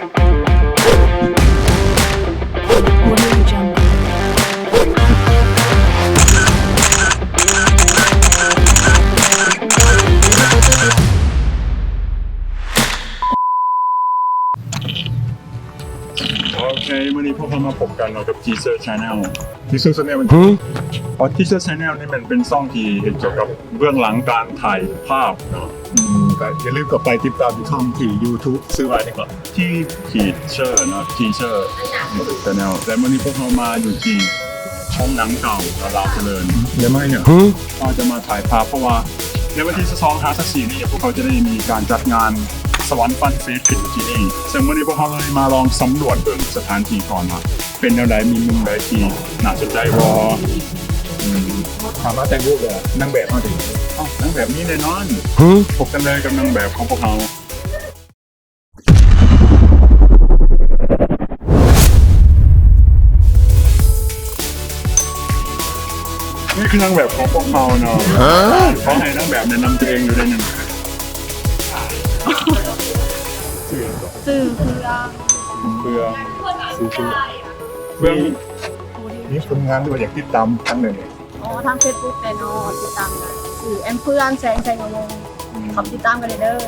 โอเควันนี้พวกเรามาพบกันเนาะกับ TZER Channel TZER Channel มันTZER Channel นี่มันเป็นช่องที่เกี่ยวกับเบื้องหลังการถ่ายภาพเนาะก็อย่าลืมกดไปติดตามช่องที่ YouTube ซื้อไว้ดีกว่าที่ TZER เนาะ TZER Channel แต่วันนี้พวกเรามาอยู่ที่ช่องหนังเก่าลาวเจริญ เดี๋ยวไม่เนี่ยก็จะมาถ่ายภาพเพราะว่าในวันที่2-4นี่พวกเขาจะได้มีการจัดงานSavan Fun Fest ที่นี่ซึ่งวันนี้พวกเขาเลยมาลองสำรวจเบิ่งสถานที่ก่อนว่าเป็นแนวใดมีมุมใดที่น่าสนใจบ่ถามว่าแต่งรูปเลยนางแบบมาถึงนางแบบนี้แน่นอนพบกันเลยกับนางแบบของพวกเขานี่คือนางแบบของพวกเขาเนาะเขาให้นางแบบแนะนำตัวเองอยู่ได้หนึ่งสื่อเพื่อนี่ผลงานด้วยอยากติดตามทั้งเลยทาง Facebook แน่นอนติดตามกันสื่อแอมเพื่อนแสงใจงงขอบติดตามกันเลยเด้อ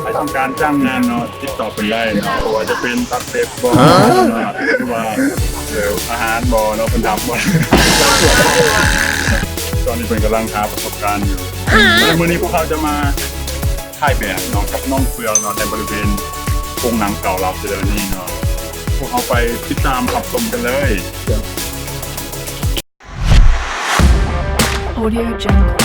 ใครต้องการจ้างงานเนาะติดต่อเป็นได้เนาะเพราะว่าจะเป็นตัดเล็บบอหรือว่าอาหารบอเนาะเป็นทำบอตอนนี้เป็นกำลังหาประสบการณ์อยู่เมื่อนี้พวกเขาจะมาถ่ายแบบน้องกับน้องเฟืองเนาะในบริเวณโรงหนังเก่าลาวเจริญนี่เนาะพวกเขาไปติดตามรับชมกันเลย Audio Jungle